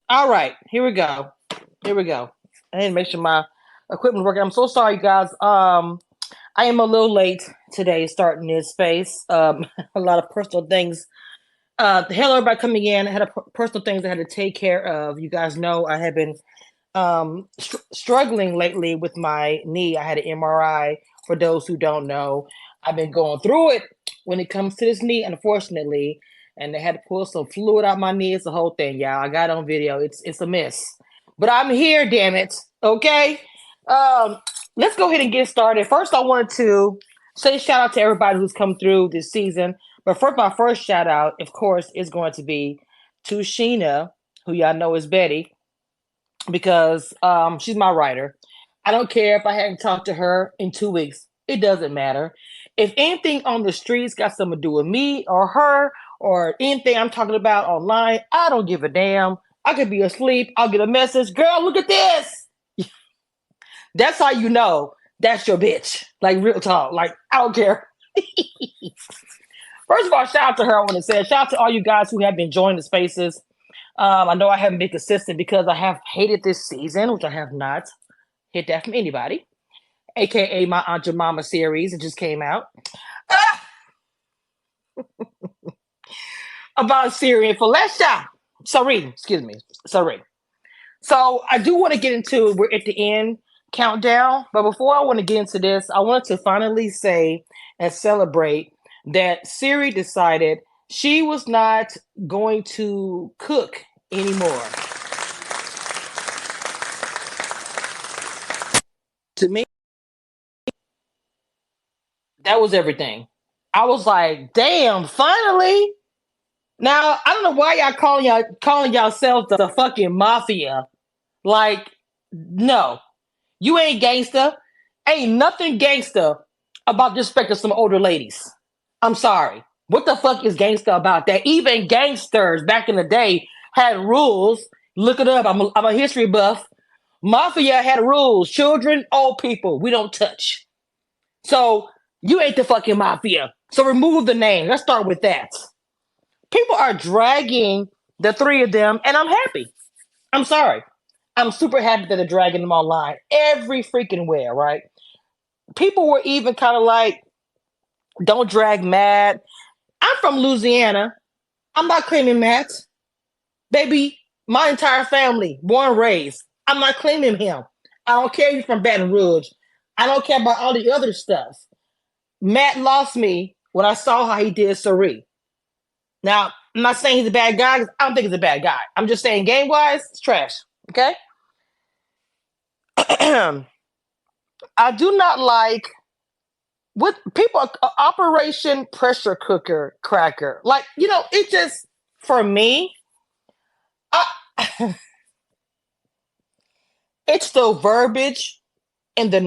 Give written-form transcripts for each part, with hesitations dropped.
All right, here we go. Here we go. I need to make sure my equipment's working. I'm so sorry, guys. I am a little late today starting this space. A lot of personal things. Hello, everybody coming in. I had personal things I had to take care of. You guys know I have been struggling lately with my knee. I had an MRI. For those who don't know, I've been going through it when it comes to this knee, unfortunately. And they had to pull some fluid out my knee. It's the whole thing, y'all. I got it on video. It's a mess, but I'm here. Damn it. Okay. Um, let's go ahead and get started. First, I wanted to say shout out to everybody who's come through this season. But first, my first shout out, of course, is going to be to Sheena, who y'all know is Betty, because she's my writer. I don't care if I hadn't talked to her in 2 weeks. It doesn't matter. If anything on the streets got something to do with me or her or anything I'm talking about online, I don't give a damn. I could be asleep. I'll get a message. Girl, look at this. That's how you know that's your bitch. Like real talk. Like I don't care. First of all, shout out to her. I want to say shout out to all you guys who have been joining the spaces. I know I haven't been consistent because I have hated this season, which I have not hit that from anybody, aka my Aunt Jemima series. It just came out about CIRIE and Felicia. Sorry, excuse me. Sorry. So I do want to get into we're at the end countdown, but before I want to get into this, I wanted to finally say and celebrate that CIRIE decided she was not going to cook anymore. To me, that was everything. I was like, damn, finally. Now I don't know why y'all calling yourselves the fucking mafia. Like, no, you ain't gangster. Ain't nothing gangster about disrespecting some older ladies. I'm sorry. What the fuck is gangster about that? Even gangsters back in the day had rules. Look it up. I'm a history buff. Mafia had rules. Children, old people, we don't touch. So you ain't the fucking mafia. So remove the name. Let's start with that. People are dragging the three of them, and I'm happy. I'm sorry. I'm super happy that they're dragging them online every freaking where, right? People were even kind of like, don't drag Matt. I'm from Louisiana. I'm not claiming Matt. Baby, my entire family, born and raised. I'm not claiming him. I don't care if you're from Baton Rouge. I don't care about all the other stuff. Matt lost me when I saw how he did CIRIE. Now, I'm not saying he's a bad guy 'cause I don't think he's a bad guy. I'm just saying game wise, it's trash. Okay? I do not like what people Operation Pressure Cooker Cracker. Like, it just for me, I, it's the verbiage and the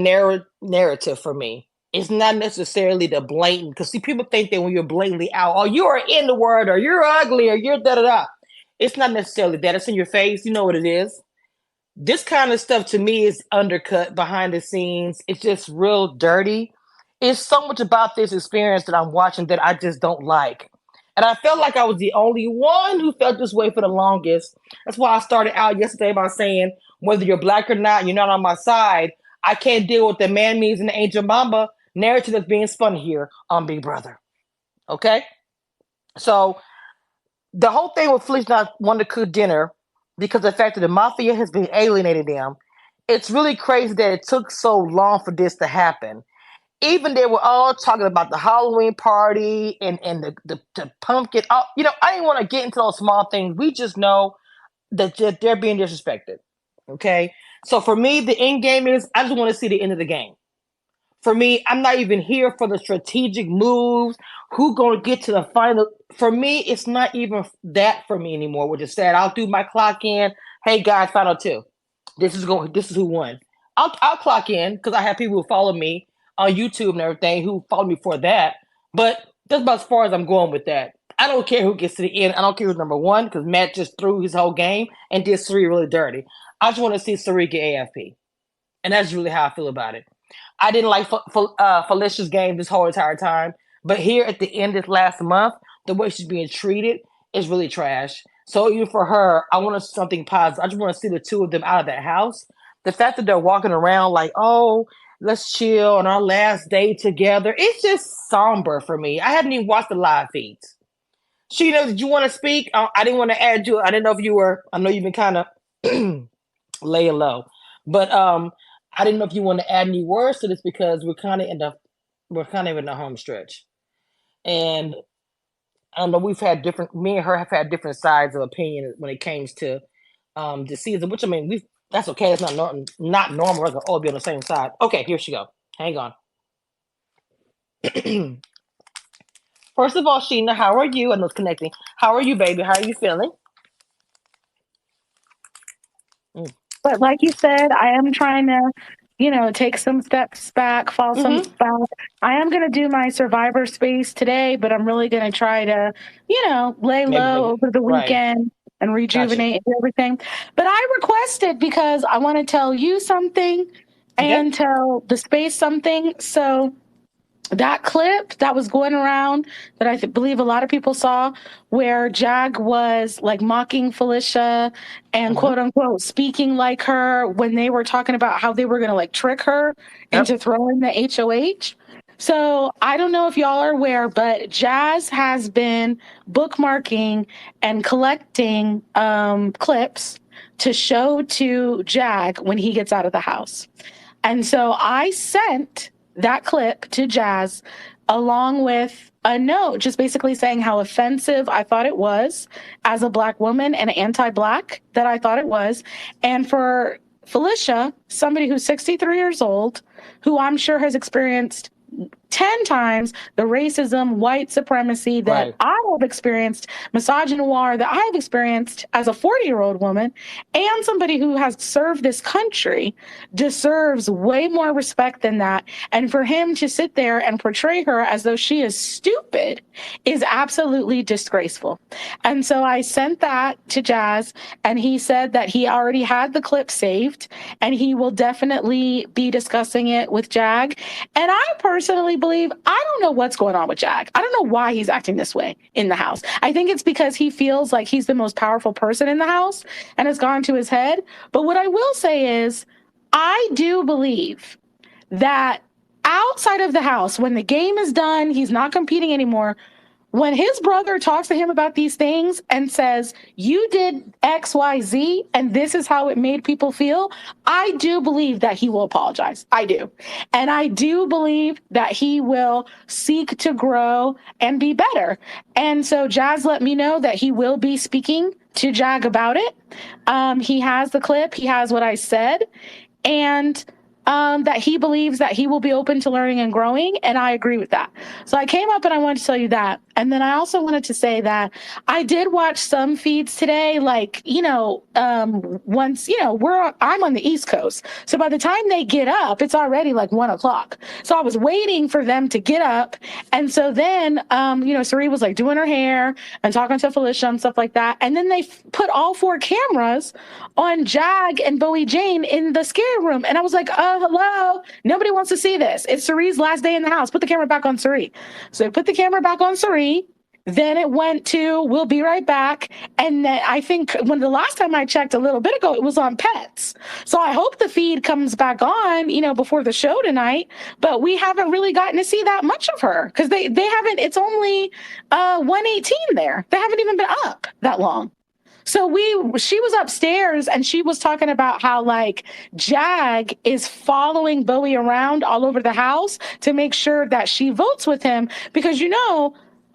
narrative for me. It's not necessarily the blatant because see, people think that when you're blatantly out, oh, you are in the word, or you're ugly, or you're da da da. It's not necessarily that. It's in your face. You know what it is. This kind of stuff to me is undercut behind the scenes. It's just real dirty. It's so much about this experience that I'm watching that I just don't like. And I felt like I was the only one who felt this way for the longest. That's why I started out yesterday by saying, whether you're black or not, you're not on my side. I can't deal with the man means and the angel mama narrative that's being spun here on Big Brother. Okay? So the whole thing with Felicia not wanting to cook dinner because of the fact that the mafia has been alienating them, it's really crazy that it took so long for this to happen. Even they were all talking about the Halloween party and the pumpkin. I didn't want to get into those small things. We just know that they're being disrespected. Okay. So for me, the end game is I just want to see the end of the game. For me, I'm not even here for the strategic moves. Who gonna get to the final? For me, it's not even that for me anymore. Which is sad. I'll do my clock in. Hey guys, final two. This is who won. I'll clock in because I have people who follow me on YouTube and everything who follow me for that. But that's about as far as I'm going with that. I don't care who gets to the end. I don't care who's number one because Matt just threw his whole game and did CIRIE really dirty. I just want to see CIRIE get AFP. And that's really how I feel about it. I didn't like Felicia's game this whole entire time. But here at the end this last month, the way she's being treated is really trash. So even for her, I want something positive. I just want to see the two of them out of that house. The fact that they're walking around like, oh, let's chill on our last day together, it's just somber for me. I hadn't even watched the live feeds. Sheena, did you want to speak? I didn't want to add you. I didn't know if you were. I know you've been kind of laying low, but I didn't know if you want to add any words to this because we're kind of in the home stretch, and I don't know. We've had different. Me and her have had different sides of opinion when it comes to the season. Which I mean, we that's okay. It's not normal. We're gonna all be on the same side. Okay, here she go. Hang on. First of all, Sheena, how are you? I know it's connecting. How are you, baby? How are you feeling? Mm. But like you said, I am trying to, take some steps back, fall some Mm-hmm. back. I am going to do my survivor space today, but I'm really going to try to, lay Maybe low make it over the right. weekend and Gotcha. rejuvenate and everything. But I requested because I want to tell you something Okay. and tell the space something. So that clip that was going around that believe a lot of people saw where Jag was like mocking Felicia and Mm-hmm. quote unquote speaking like her when they were talking about how they were going to like trick her Yep. into throwing the HOH. So I don't know if y'all are aware, but Jazz has been bookmarking and collecting clips to show to Jag when he gets out of the house. And so I sent that clip to Jazz along with a note just basically saying how offensive I thought it was as a Black woman and anti-Black that I thought it was. And for Felicia, somebody who's 63 years old, who I'm sure has experienced 10 times the racism, white supremacy that Right. I have experienced, misogynoir that I have experienced as a 40-year-old woman, and somebody who has served this country deserves way more respect than that. And for him to sit there and portray her as though she is stupid is absolutely disgraceful. And so I sent that to Jazz, and he said that he already had the clip saved and he will definitely be discussing it with Jag. And I personally believe, I don't know what's going on with Jag. I don't know why he's acting this way in the house. I think it's because he feels like he's the most powerful person in the house and it's gone to his head. But what I will say is, I do believe that outside of the house, when the game is done, he's not competing anymore. When his brother talks to him about these things and says, you did XYZ and this is how it made people feel, I do believe that he will apologize. I do. And I do believe that he will seek to grow and be better. And so Jazz let me know that he will be speaking to Jag about it. He has the clip, he has what I said, and that he believes that he will be open to learning and growing. And I agree with that. So I came up and I wanted to tell you that. And then I also wanted to say that I did watch some feeds today, like, once, I'm on the East Coast. So by the time they get up, it's already like 1 o'clock. So I was waiting for them to get up. And so then, CIRIE was like doing her hair and talking to Felicia and stuff like that. And then they put all 4 cameras on Jag and Bowie Jane in the scary room. And I was like, hello, nobody wants to see this. It's CIRIE's last day in the house. Put the camera back on CIRIE. So they put the camera back on CIRIE. Then it went to, we'll be right back. And then I think when the last time I checked a little bit ago, it was on Pets. So I hope the feed comes back on, before the show tonight. But we haven't really gotten to see that much of her because they haven't, it's only 118 there. They haven't even been up that long. So she was upstairs and she was talking about how like Jag is following Bowie around all over the house to make sure that she votes with him because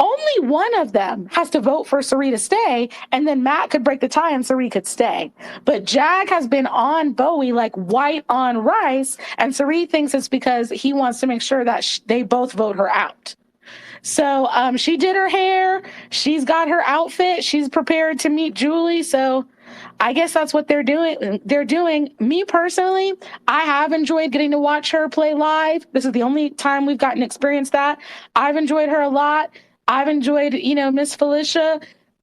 only one of them has to vote for CIRIE to stay, and then Matt could break the tie and CIRIE could stay. But Jag has been on Bowie like white on rice, and CIRIE thinks it's because he wants to make sure that they both vote her out. So she did her hair. She's got her outfit. She's prepared to meet Julie. So I guess that's what they're doing. Me personally, I have enjoyed getting to watch her play live. This is the only time we've gotten to experience that. I've enjoyed her a lot. I've enjoyed, Miss Felicia.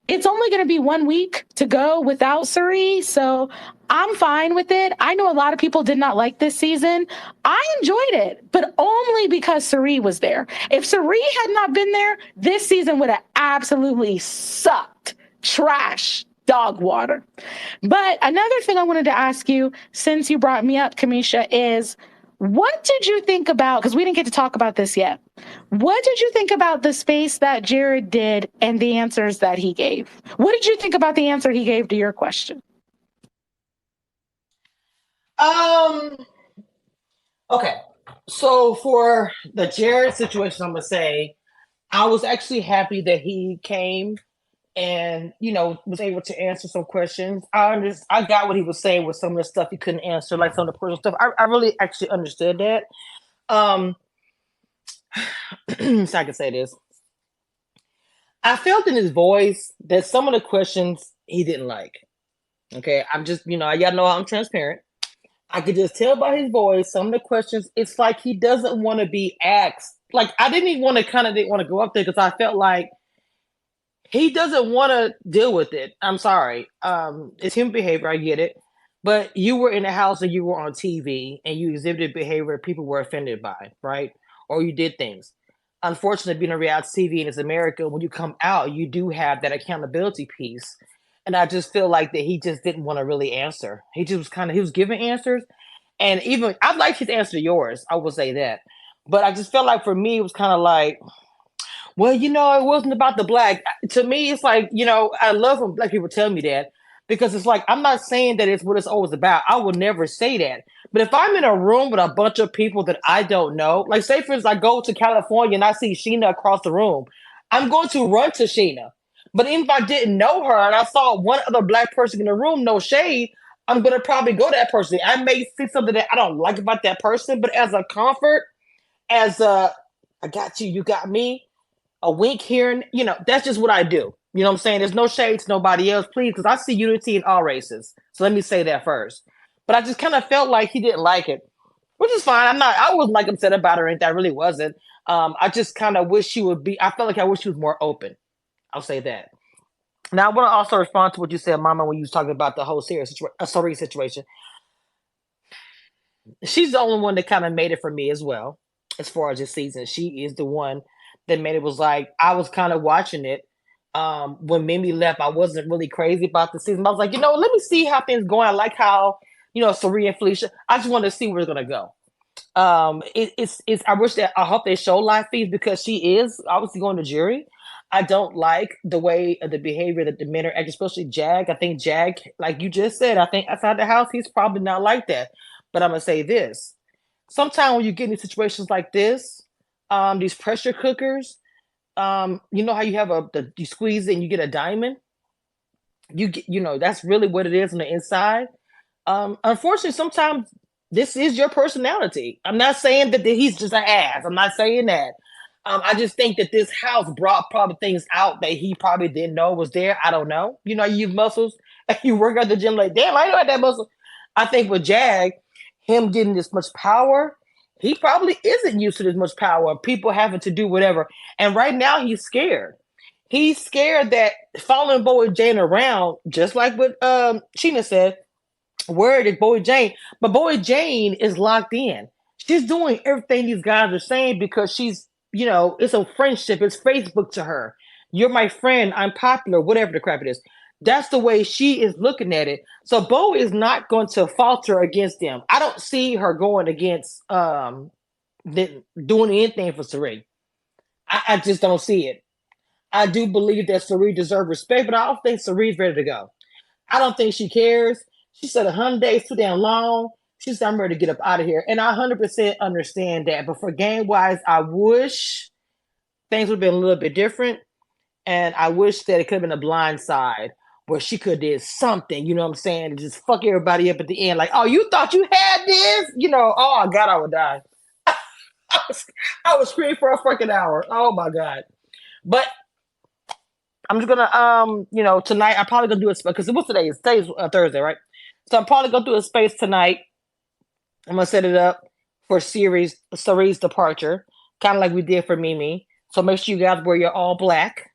It's only going to be 1 week to go without CIRIE, so I'm fine with it. I know a lot of people did not like this season. I enjoyed it, but only because CIRIE was there. If CIRIE had not been there, this season would have absolutely sucked. Trash. Dog water. But another thing I wanted to ask you, since you brought me up, Camisha, is what did you think about, because we didn't get to talk about this yet. What did you think about the space that Jared did and the answers that he gave? What did you think about the answer he gave to your question? Um. Okay. So for the Jared situation, I'm gonna say I was actually happy that he came and was able to answer some questions. I got what he was saying with some of the stuff he couldn't answer, like some of the personal stuff. I really actually understood that. Um, so I can say this. I felt in his voice that some of the questions he didn't like. Okay, I'm just, y'all know I'm transparent. I could just tell by his voice, some of the questions, it's like he doesn't want to be asked. Like, I didn't even want to didn't want to go up there because I felt like he doesn't want to deal with it. I'm sorry. It's human behavior. I get it. But you were in the house and you were on TV and you exhibited behavior people were offended by, right? Or you did things. Unfortunately, being on reality TV and it's America, when you come out, you do have that accountability piece. And I just feel like that he just didn't want to really answer. He just was he was giving answers. And even, I like his answer to yours. I will say that. But I just felt like for me, it was kind of like, well, it wasn't about the black. To me, it's like, I love when black people tell me that because it's like, I'm not saying that it's what it's always about. I would never say that. But if I'm in a room with a bunch of people that I don't know, like say for instance, I go to California and I see Sheena across the room, I'm going to run to Sheena. But if I didn't know her and I saw one other black person in the room, no shade, I'm going to probably go to that person. I may see something that I don't like about that person, but as a comfort, as a, I got you, you got me, a wink here, and that's just what I do. You know what I'm saying? There's no shade to nobody else, please, because I see unity in all races. So let me say that first. But I just kind of felt like he didn't like it, which is fine. I wasn't like upset about it or anything. I really wasn't. I just kind of wish she would be. I felt like I wish she was more open. I'll say that. Now I want to also respond to what you said, Mama, when you was talking about the whole CIRIE situation. She's the only one that kind of made it for me as well, as far as this season. She is the one that made it. Was like I was kind of watching it. When Mimi left, I wasn't really crazy about the season. I was like, let me see how things going. I like how, CIRIE and Felicia. I just wanted to see where it's gonna go. It's. I hope they show live feeds because she is obviously going to jury. I don't like the way the behavior that the men are acting, especially Jag. I think Jag, like you just said, I think outside the house, he's probably not like that. But I'm gonna say this: sometimes when you get in situations like this, these pressure cookers, you know how you have you squeeze it and you get a diamond. You get, that's really what it is on the inside. Unfortunately, sometimes this is your personality. I'm not saying that he's just an ass. I'm not saying that. I just think that this house brought probably things out that he probably didn't know was there. I don't know. You use muscles and you work at the gym like, damn, I know I had that muscle. I think with Jag, him getting this much power, he probably isn't used to this much power. People having to do whatever. And right now he's scared. He's scared that following Boy Jane around, just like what Sheena said, word is Boy Jane. But Boy Jane is locked in. She's doing everything these guys are saying because she's, it's a friendship. It's Facebook to her. You're my friend. I'm popular, whatever the crap it is. That's the way she is looking at it. So Bo is not going to falter against them. I don't see her going against doing anything for CIRIE. I just don't see it. I do believe that CIRIE deserves respect, but I don't think CIRIE's ready to go. I don't think she cares. She said 100 days too damn long. She said, I'm ready to get up out of here. And I 100% understand that. But for game-wise, I wish things would have been a little bit different. And I wish that it could have been a blind side where she could have did something, you know what I'm saying, to just fuck everybody up at the end. Like, oh, you thought you had this? Oh, God, I would die. I was screaming for a freaking hour. Oh, my God. But I'm just gonna tonight I'm probably gonna do a because what's today? Today's Thursday, right? So I'm probably gonna do a space tonight. I'm gonna set it up for CIRIE's departure, kind of like we did for Mimi. So make sure you guys wear your all black.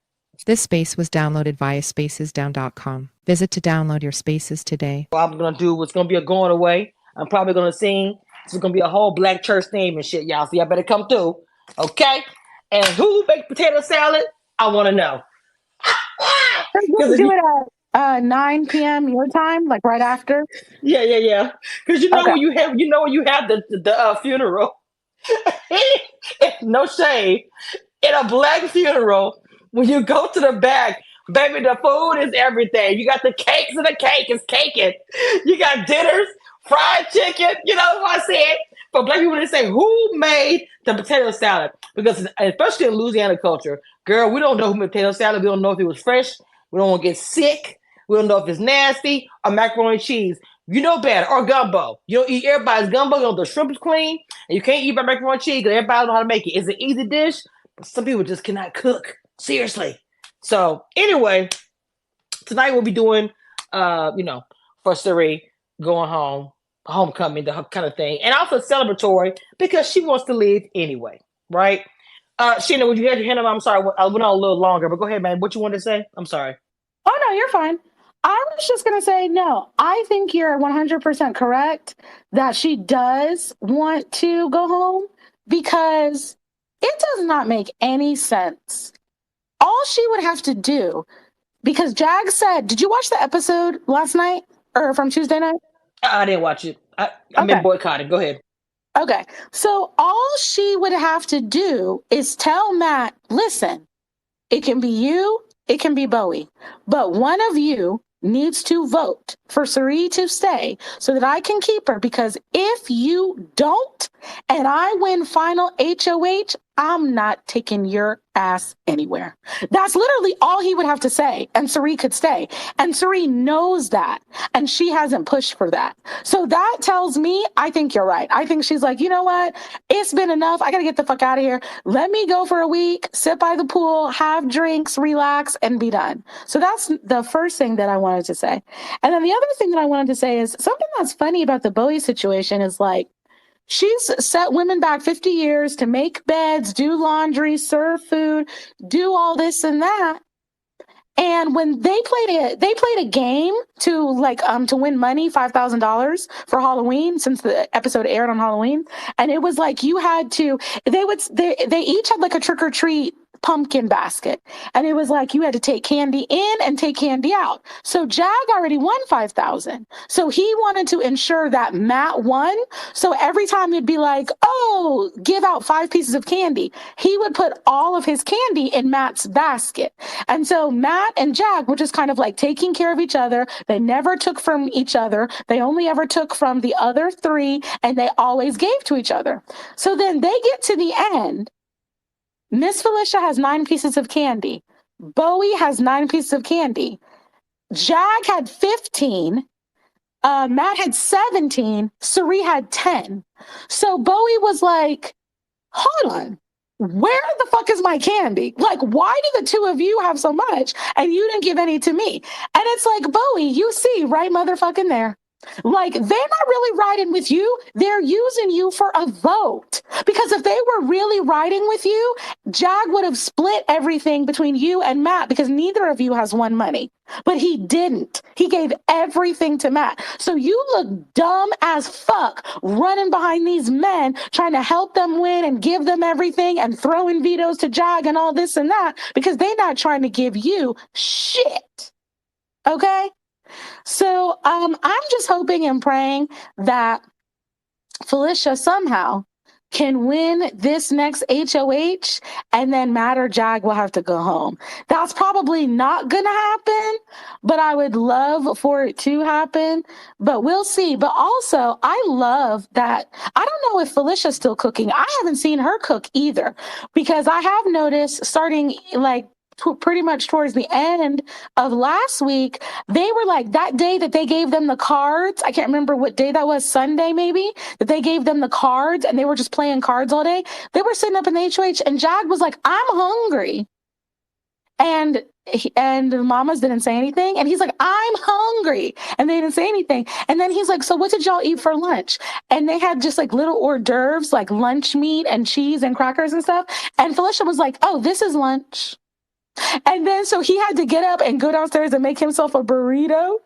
This space was downloaded via spacesdown.com. Visit to download your spaces today. What I'm gonna do is gonna be a going away. I'm probably gonna sing. It's gonna be a whole black church theme and shit, y'all. So y'all better come through, okay? And who baked potato salad? I want to know. We'll do it at 9 p.m. your time, like right after. Yeah. Because when you have, when you have the funeral, no shade, in a black funeral, when you go to the back, baby, the food is everything. You got the cakes and the cake is caking. You got dinners, fried chicken. You know what I said? For black people, they say, who made the potato salad? Because especially in Louisiana culture, girl, we don't know who made potato salad. We don't know if it was fresh. We don't want to get sick. We don't know if it's nasty or macaroni and cheese. You know better. Or gumbo. You don't eat everybody's gumbo. You know the shrimp is clean. And you can't eat macaroni and cheese because everybody know how to make it. It's an easy dish, but some people just cannot cook. Seriously. So anyway, tonight we'll be doing, for CIRIE, going home, homecoming, the kind of thing. And also celebratory because she wants to leave anyway, right? Sheena, would you have your hand up? I'm sorry, I went on a little longer, but go ahead, man. What you want to say? I'm sorry. Oh, no, you're fine. I was just going to say, no, I think you're 100% correct that she does want to go home because it does not make any sense. All she would have to do, because Jag said, did you watch the episode last night or from Tuesday night? I didn't watch it. I'm in boycotting. Go ahead. Okay. So all she would have to do is tell Matt, listen, it can be you, it can be Bowie, but one of you needs to vote for CIRIE to stay so that I can keep her, because if you don't and I win final HOH, I'm not taking your ass anywhere. That's literally all he would have to say, and CIRIE could stay. And CIRIE knows that, and she hasn't pushed for that. So that tells me, I think you're right. I think she's like, you know what? It's been enough. I got to get the fuck out of here. Let me go for a week, sit by the pool, have drinks, relax, and be done. So that's the first thing that I wanted to say. And then the other thing that I wanted to say is something that's funny about the Bowie situation is like, she's set women back 50 years to make beds, do laundry, serve food, do all this and that. And when they played a game to win money, $5,000 for Halloween, since the episode aired on Halloween. And it was like you had to, they each had like a trick or treat pumpkin basket. And it was like you had to take candy in and take candy out. So Jag already won 5,000. So he wanted to ensure that Matt won. So every time he'd be like, oh, give out 5 pieces of candy, he would put all of his candy in Matt's basket. And so Matt and Jag were just kind of like taking care of each other. They never took from each other. They only ever took from the other 3, and they always gave to each other. So then they get to the end. Miss Felicia has 9 pieces of candy. Bowie has 9 pieces of candy. Jag had 15. Matt had 17. CIRIE had 10. So Bowie was like, hold on. Where the fuck is my candy? Like, why do the 2 of you have so much and you didn't give any to me? And it's like, Bowie, you see right motherfucking there. Like, they're not really riding with you. They're using you for a vote. Because if they were really riding with you, Jag would have split everything between you and Matt, because neither of you has won money. But he didn't. He gave everything to Matt. So you look dumb as fuck running behind these men, trying to help them win and give them everything and throwing vetoes to Jag and all this and that, because they're not trying to give you shit. Okay? So I'm just hoping and praying that Felicia somehow can win this next HOH, and then Matt or Jag will have to go home. That's probably not going to happen, but I would love for it to happen, but we'll see. But also, I love that. I don't know if Felicia's still cooking. I haven't seen her cook either, because I have noticed starting like pretty much towards the end of last week, they were like, that day that they gave them the cards, I can't remember what day that was, Sunday maybe, that they gave them the cards and they were just playing cards all day. They were sitting up in the HOH and Jag was like, I'm hungry. And the mamas didn't say anything. And he's like, I'm hungry. And they didn't say anything. And then he's like, so what did y'all eat for lunch? And they had just like little hors d'oeuvres, like lunch meat and cheese and crackers and stuff. And Felicia was like, oh, this is lunch. And then so he had to get up and go downstairs and make himself a burrito.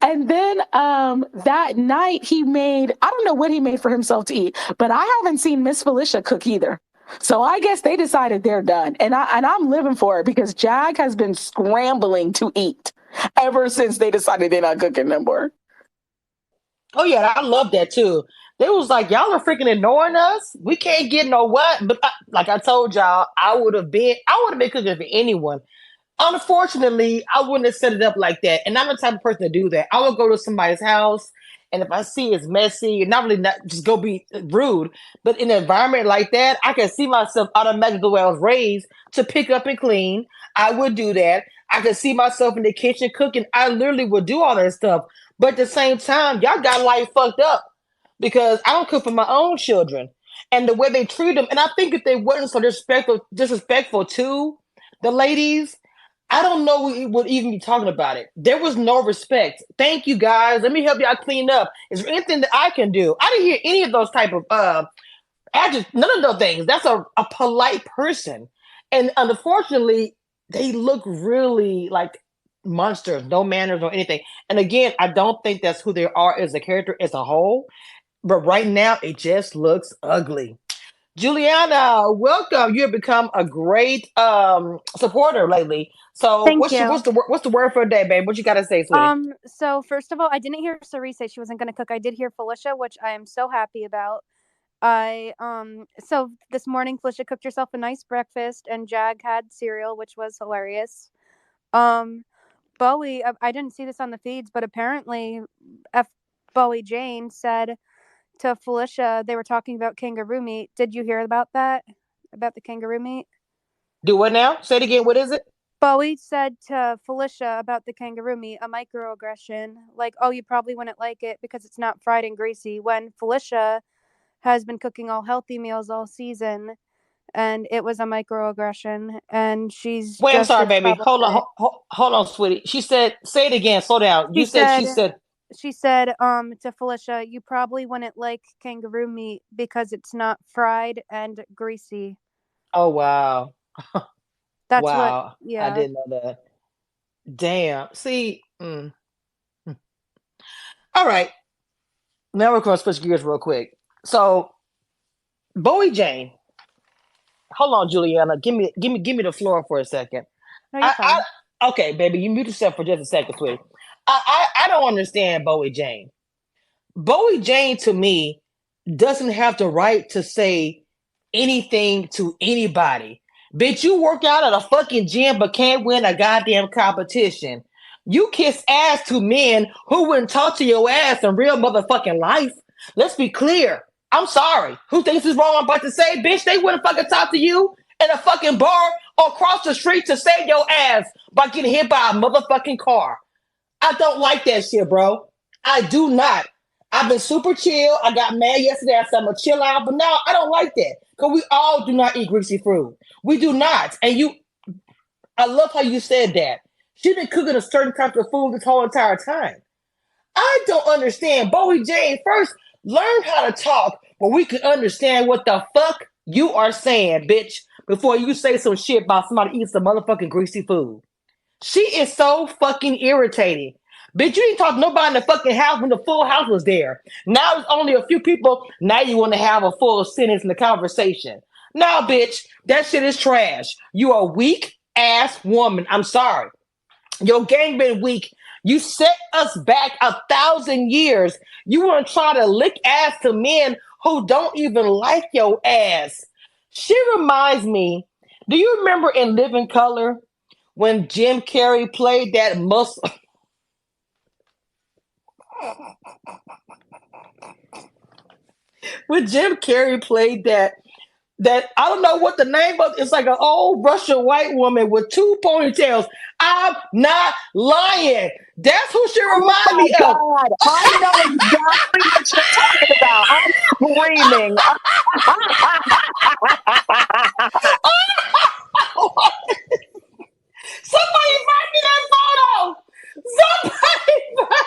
And then that night he made, I don't know what he made for himself to eat, but I haven't seen Miss Felicia cook either. So I guess they decided they're done. And I'm living for it because Jag has been scrambling to eat ever since they decided they're not cooking no more. Oh yeah, I love that too. They was like, y'all are freaking ignoring us. We can't get no what. But like I told y'all, I would have been cooking for anyone. Unfortunately, I wouldn't have set it up like that. And I'm the type of person to do that. I would go to somebody's house, and if I see it's messy, not just go be rude, but in an environment like that, I can see myself automatically the way I was raised to pick up and clean. I would do that. I could see myself in the kitchen cooking. I literally would do all that stuff. But at the same time, y'all got life fucked up because I don't cook for my own children. And the way they treat them, and I think if they weren't so disrespectful to the ladies, I don't know we would even be talking about it. There was no respect. Thank you guys. Let me help y'all clean up. Is there anything that I can do? I didn't hear any of those type of none of those things. That's a polite person. And unfortunately, they look really like monsters, no manners or anything. And again, I don't think that's who they are as a character as a whole. But right now, it just looks ugly. Juliana, welcome. You have become a great supporter lately. So Thank you. what's the word for a day, babe? What you got to say, sweetie? So first of all, I didn't hear CIRIE say she wasn't going to cook. I did hear Felicia, which I am so happy about. So this morning Felicia cooked herself a nice breakfast, and Jag had cereal, which was hilarious. Bowie, I didn't see this on the feeds, but apparently Bowie Jane said to Felicia, they were talking about kangaroo meat. Did you hear about that? About the kangaroo meat? Do what now? Say it again. What is it? Bowie said to Felicia about the kangaroo meat, a microaggression, like, oh, you probably wouldn't like it because it's not fried and greasy, when Felicia has been cooking all healthy meals all season, and it was a microaggression, and she's Wait, I'm just sorry, as baby. Hold on, problematic. hold on, sweetie. She said, say it again. Slow down. She She said. said to Felicia, you probably wouldn't like kangaroo meat because it's not fried and greasy. Oh wow, That's what, wow. I yeah. didn't know that. Damn. See. All right. Now we're going to switch gears real quick. So, Bowie Jane. Hold on, Juliana. Give me the floor for a second. No, you're fine. Okay, baby, you mute yourself for just a second, sweetie. I don't understand Bowie Jane. Bowie Jane, to me, doesn't have the right to say anything to anybody. Bitch, you work out at a fucking gym but can't win a goddamn competition. You kiss ass to men who wouldn't talk to your ass in real motherfucking life. Let's be clear. I'm sorry. Who thinks this is wrong? I'm about to say, bitch, they wouldn't fucking talk to you in a fucking bar or across the street to save your ass by getting hit by a motherfucking car. I don't like that shit, bro. I do not. I've been super chill. I got mad yesterday. I said I'm gonna chill out, but now I don't like that because we all do not eat greasy food. We do not. And I love how you said that. She's been cooking a certain type of food this whole entire time. I don't understand. Bowie Jane, first, learn how to talk where we can understand what the fuck you are saying, bitch, before you say some shit about somebody eating some motherfucking greasy food. She is so fucking irritating. Bitch, you didn't talk to nobody in the fucking house when the full house was there. Now there's only a few people. Now you want to have a full sentence in the conversation. Now, bitch, that shit is trash. You are a weak ass woman. I'm sorry. Your game been weak. You set us back 1,000 years. You want to try to lick ass to men who don't even like your ass. She reminds me, do you remember in Living Color when Jim Carrey played that muscle? When Jim Carrey played that I don't know what the name of, it's like an old Russian white woman with two ponytails. I'm not lying. That's who she reminds me of. God, I know exactly what you're talking about. I'm screaming. Somebody find me that photo. Somebody find.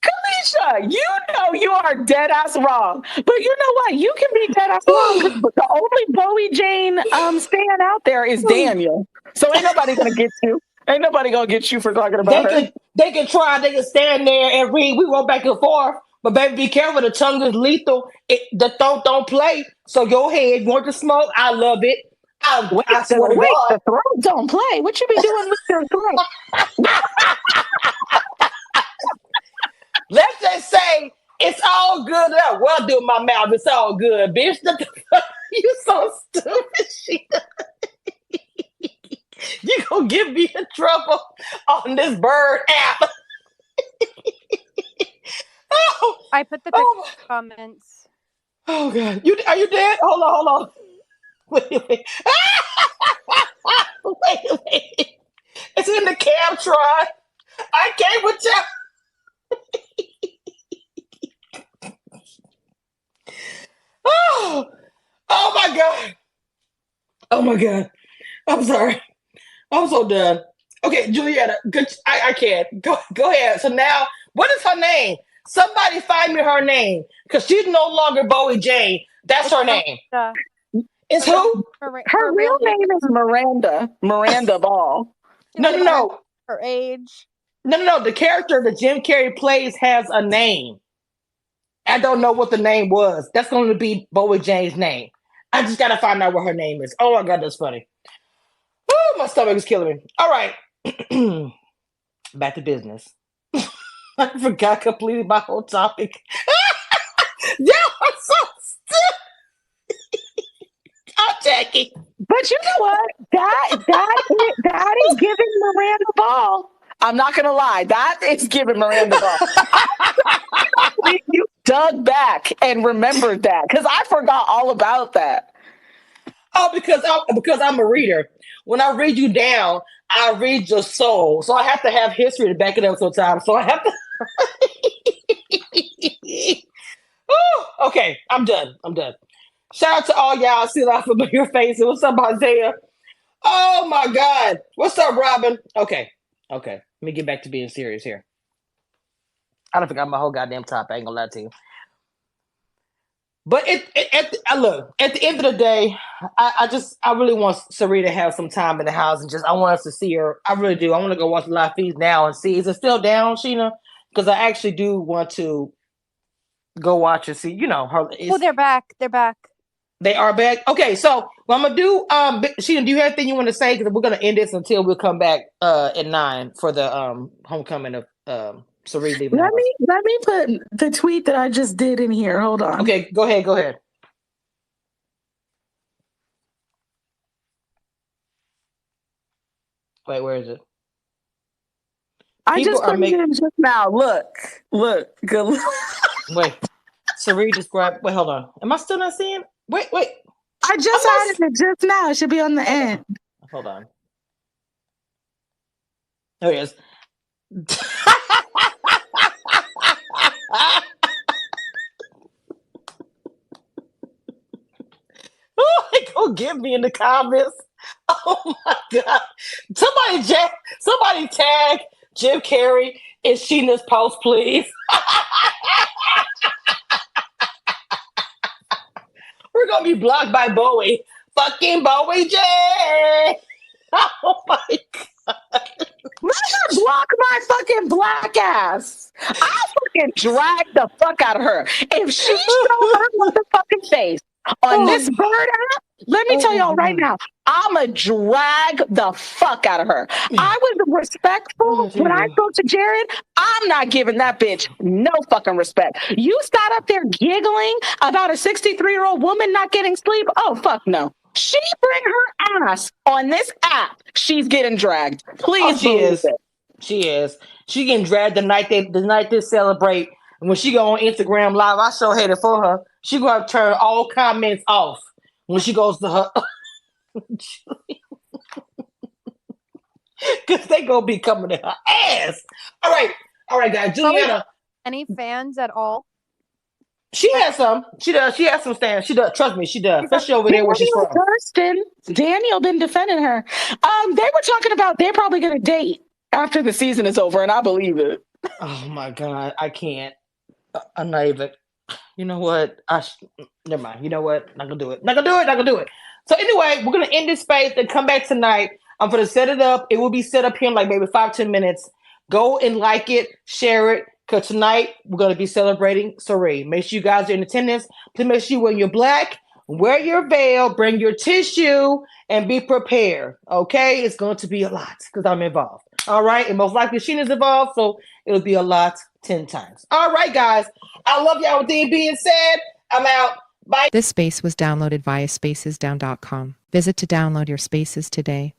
Kalisha, you know you are dead ass wrong. But you know what? You can be dead ass wrong because the only Bowie Jane stand out there is Daniel. So ain't nobody gonna get you. Ain't nobody gonna get you for talking about her. They can try. They can stand there and read. We go back and forth. But baby, be careful. The tongue is lethal. The throat don't play. So go ahead. You want to smoke? I love it. I swear to Wait, God. the throat don't play. What you be doing with your throat? Let's just say it's all good. Well, I do with my mouth. It's all good, bitch. You so stupid. You gonna get me in trouble on this bird app? Oh, I put the comments. Oh God! Are you dead? Hold on. Wait. Wait. It's in the cab try. I came with you. Oh my God. Oh my God. I'm sorry. I'm so done. Okay, Julietta, good. I can't. Go ahead. So now, what is her name? Somebody find me her name. Because she's no longer Bowie Jane. That's her name. It's who? Her real name is Miranda. Miranda Ball. No. Her age. No. The character that Jim Carrey plays has a name. I don't know what the name was. That's going to be Bowie Jane's name. I just got to find out what her name is. Oh my God, that's funny. Oh, my stomach is killing me. All right. Back to business. I forgot completely my whole topic. Yeah, I'm so stupid. I'm Jackie. But you know what? That is giving Miranda Ball. I'm not gonna lie, that is giving Miranda Ball. You dug back and remembered that because I forgot all about that. Oh, because I'm a reader. When I read you down, I read your soul. So I have to have history to back it up sometimes. So I have to. Ooh, okay, I'm done. Shout out to all y'all. See a lot of familiar faces. What's up, Isaiah? Oh my God. What's up, Robin? Okay. Let me get back to being serious here. I don't forgot my whole goddamn top. I ain't gonna lie to you. But look, at the end of the day, I really want CIRIE to have some time in the house and I want us to see her. I really do. I want to go watch the live feeds now and see. Is it still down, Sheena? Because I actually do want to go watch and see, her. They're back. They are back. Okay, so what I'm gonna do, Sheena, do you have anything you want to say? Because we're gonna end this until we come back at 9 for the homecoming of CIRIE leaving. Let me put the tweet that I just did in here. Hold on. Okay, go ahead. Wait, where is it? I just put it in just now. Look. Good look. Wait. CIRIE described. Wait, hold on. Am I still not seeing? Wait. I just added it just now. It should be on the end. Hold on. There it is. Go get me in the comments. Oh my God. Somebody tag Jim Carrey in Sheena's post, please. We're going to be blocked by Bowie. Fucking Bowie J. Oh my God. Let her block my fucking black ass. I'll fucking drag the fuck out of her. If she show her motherfucking face on this bird app, let me tell y'all right now, I'ma drag the fuck out of her. I was respectful when I spoke to Jared. I'm not giving that bitch no fucking respect. You sat up there giggling about a 63-year-old woman not getting sleep? Oh, fuck no. She bring her ass on this app. She's getting dragged. Please believe it. She is. She getting dragged the night they celebrate. And when she go on Instagram Live, I so hate it for her. She gonna turn all comments off when she goes to her. Because they gonna be coming to her ass. All right, guys. Juliana. Any fans at all? She has some. She does. She has some stands. She does. Trust me, she does. Especially over there where she's Daniel from. Thurston. Daniel been defending her. They were talking about they're probably going to date after the season is over, and I believe it. Oh my God, I can't. I'm not even. You know what? Never mind. You know what? Not gonna do it. Not gonna do it. Not gonna do it. So anyway, we're gonna end this space and come back tonight. I'm gonna set it up. It will be set up here in like maybe 5-10 minutes. Go and like it, share it, because tonight we're gonna be celebrating CIRIE. Make sure you guys are in attendance. Please make sure when you're black, wear your veil, bring your tissue, and be prepared. Okay, it's going to be a lot because I'm involved. All right, and most likely Sheena's involved, so it'll be a lot 10 times. All right, guys. I love y'all. With that being said, I'm out. Bye. This space was downloaded via spacesdown.com. Visit to download your spaces today.